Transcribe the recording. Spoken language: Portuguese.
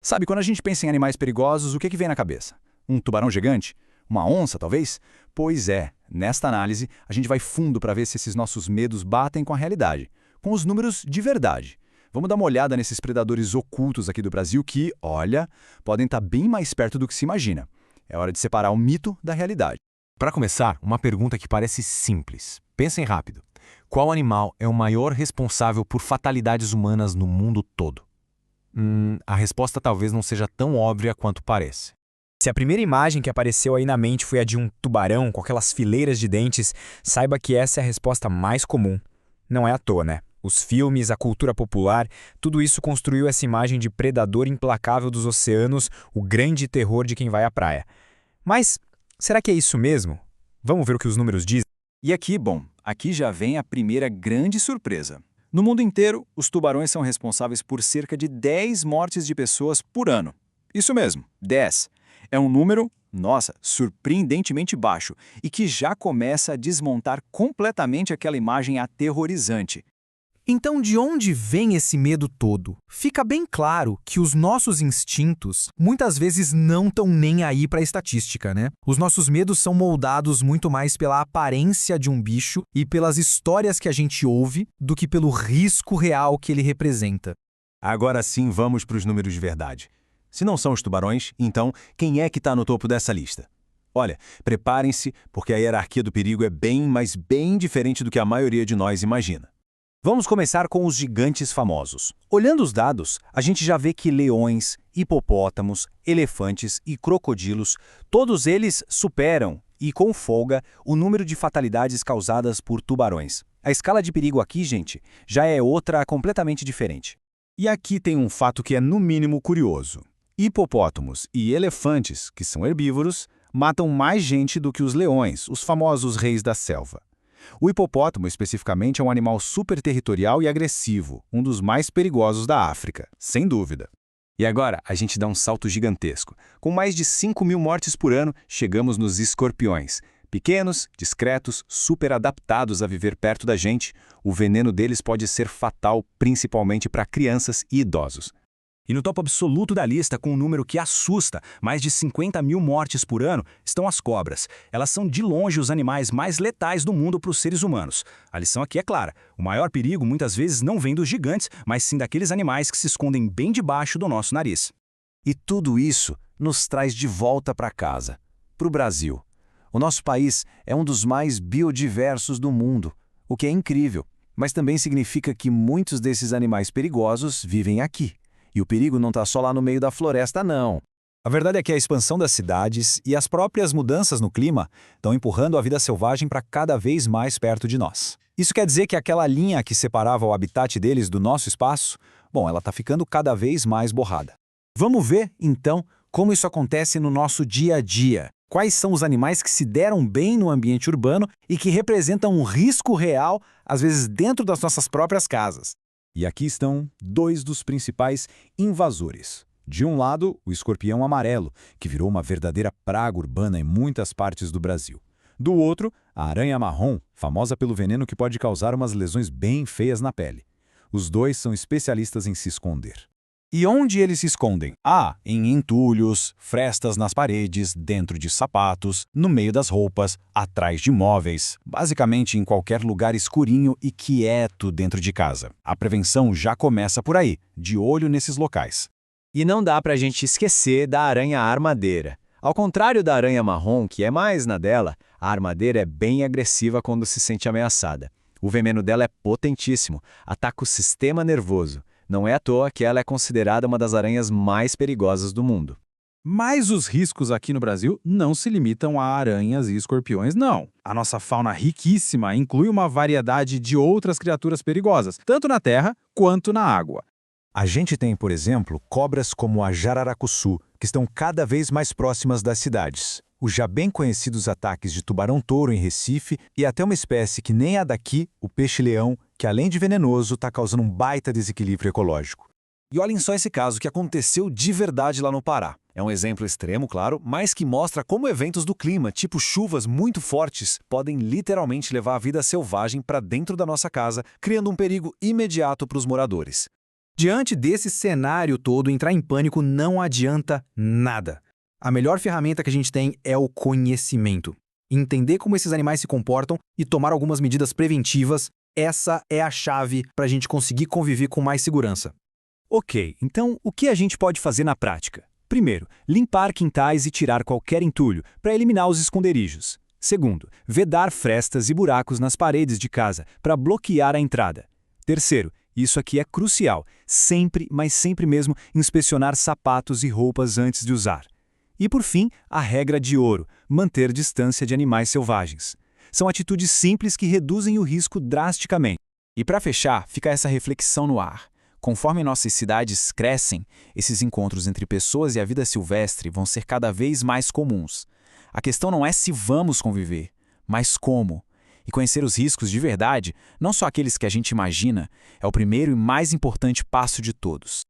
Sabe, quando a gente pensa em animais perigosos, o que vem na cabeça? Um tubarão gigante? Uma onça, talvez? Pois é, nesta análise, a gente vai fundo para ver se esses nossos medos batem com a realidade, com os números de verdade. Vamos dar uma olhada nesses predadores ocultos aqui do Brasil que, olha, podem estar bem mais perto do que se imagina. É hora de separar o mito da realidade. Para começar, uma pergunta que parece simples. Pensem rápido. Qual animal é o maior responsável por fatalidades humanas no mundo todo? A resposta talvez não seja tão óbvia quanto parece. Se a primeira imagem que apareceu aí na mente foi a de um tubarão com aquelas fileiras de dentes, saiba que essa é a resposta mais comum. Não é à toa, né? Os filmes, a cultura popular, tudo isso construiu essa imagem de predador implacável dos oceanos, o grande terror de quem vai à praia. Mas será que é isso mesmo? Vamos ver o que os números dizem? E aqui já vem a primeira grande surpresa. No mundo inteiro, os tubarões são responsáveis por cerca de 10 mortes de pessoas por ano. Isso mesmo, 10. É um número, surpreendentemente baixo e que já começa a desmontar completamente aquela imagem aterrorizante. Então, de onde vem esse medo todo? Fica bem claro que os nossos instintos muitas vezes não estão nem aí para a estatística, né? Os nossos medos são moldados muito mais pela aparência de um bicho e pelas histórias que a gente ouve do que pelo risco real que ele representa. Agora sim, vamos para os números de verdade. Se não são os tubarões, então quem é que está no topo dessa lista? Olha, preparem-se, porque a hierarquia do perigo é bem diferente do que a maioria de nós imagina. Vamos começar com os gigantes famosos. Olhando os dados, a gente já vê que leões, hipopótamos, elefantes e crocodilos, todos eles superam, e com folga, o número de fatalidades causadas por tubarões. A escala de perigo aqui, gente, já é outra completamente diferente. E aqui tem um fato que é no mínimo curioso. Hipopótamos e elefantes, que são herbívoros, matam mais gente do que os leões, os famosos reis da selva. O hipopótamo, especificamente, é um animal super territorial e agressivo, um dos mais perigosos da África, sem dúvida. E agora, a gente dá um salto gigantesco. Com mais de 5.000 mortes por ano, chegamos nos escorpiões. Pequenos, discretos, super adaptados a viver perto da gente, o veneno deles pode ser fatal, principalmente para crianças e idosos. E no topo absoluto da lista, com um número que assusta, mais de 50.000 mortes por ano, estão as cobras. Elas são de longe os animais mais letais do mundo para os seres humanos. A lição aqui é clara. O maior perigo muitas vezes não vem dos gigantes, mas sim daqueles animais que se escondem bem debaixo do nosso nariz. E tudo isso nos traz de volta para casa, para o Brasil. O nosso país é um dos mais biodiversos do mundo, o que é incrível, mas também significa que muitos desses animais perigosos vivem aqui. E o perigo não está só lá no meio da floresta, não. A verdade é que a expansão das cidades e as próprias mudanças no clima estão empurrando a vida selvagem para cada vez mais perto de nós. Isso quer dizer que aquela linha que separava o habitat deles do nosso espaço, ela está ficando cada vez mais borrada. Vamos ver, então, como isso acontece no nosso dia a dia. Quais são os animais que se deram bem no ambiente urbano e que representam um risco real, às vezes dentro das nossas próprias casas. E aqui estão dois dos principais invasores. De um lado, o escorpião amarelo, que virou uma verdadeira praga urbana em muitas partes do Brasil. Do outro, a aranha marrom, famosa pelo veneno que pode causar umas lesões bem feias na pele. Os dois são especialistas em se esconder. E onde eles se escondem? Em entulhos, frestas nas paredes, dentro de sapatos, no meio das roupas, atrás de móveis, basicamente em qualquer lugar escurinho e quieto dentro de casa. A prevenção já começa por aí, de olho nesses locais. E não dá pra gente esquecer da aranha armadeira. Ao contrário da aranha marrom, que é mais na dela, a armadeira é bem agressiva quando se sente ameaçada. O veneno dela é potentíssimo, ataca o sistema nervoso. Não é à toa que ela é considerada uma das aranhas mais perigosas do mundo. Mas os riscos aqui no Brasil não se limitam a aranhas e escorpiões, não. A nossa fauna riquíssima inclui uma variedade de outras criaturas perigosas, tanto na terra quanto na água. A gente tem, por exemplo, cobras como a jararacuçu, que estão cada vez mais próximas das cidades. Os já bem conhecidos ataques de tubarão-touro em Recife e até uma espécie que nem é daqui, o peixe-leão, que além de venenoso, está causando um baita desequilíbrio ecológico. E olhem só esse caso que aconteceu de verdade lá no Pará. É um exemplo extremo, claro, mas que mostra como eventos do clima, tipo chuvas muito fortes, podem literalmente levar a vida selvagem para dentro da nossa casa, criando um perigo imediato para os moradores. Diante desse cenário todo, entrar em pânico não adianta nada. A melhor ferramenta que a gente tem é o conhecimento. Entender como esses animais se comportam e tomar algumas medidas preventivas, essa é a chave para a gente conseguir conviver com mais segurança. Ok, então o que a gente pode fazer na prática? Primeiro, limpar quintais e tirar qualquer entulho para eliminar os esconderijos. Segundo, vedar frestas e buracos nas paredes de casa para bloquear a entrada. Terceiro, isso aqui é crucial, sempre, mas sempre mesmo, inspecionar sapatos e roupas antes de usar. E por fim, a regra de ouro, manter distância de animais selvagens. São atitudes simples que reduzem o risco drasticamente. E para fechar, fica essa reflexão no ar. Conforme nossas cidades crescem, esses encontros entre pessoas e a vida silvestre vão ser cada vez mais comuns. A questão não é se vamos conviver, mas como. E conhecer os riscos de verdade, não só aqueles que a gente imagina, é o primeiro e mais importante passo de todos.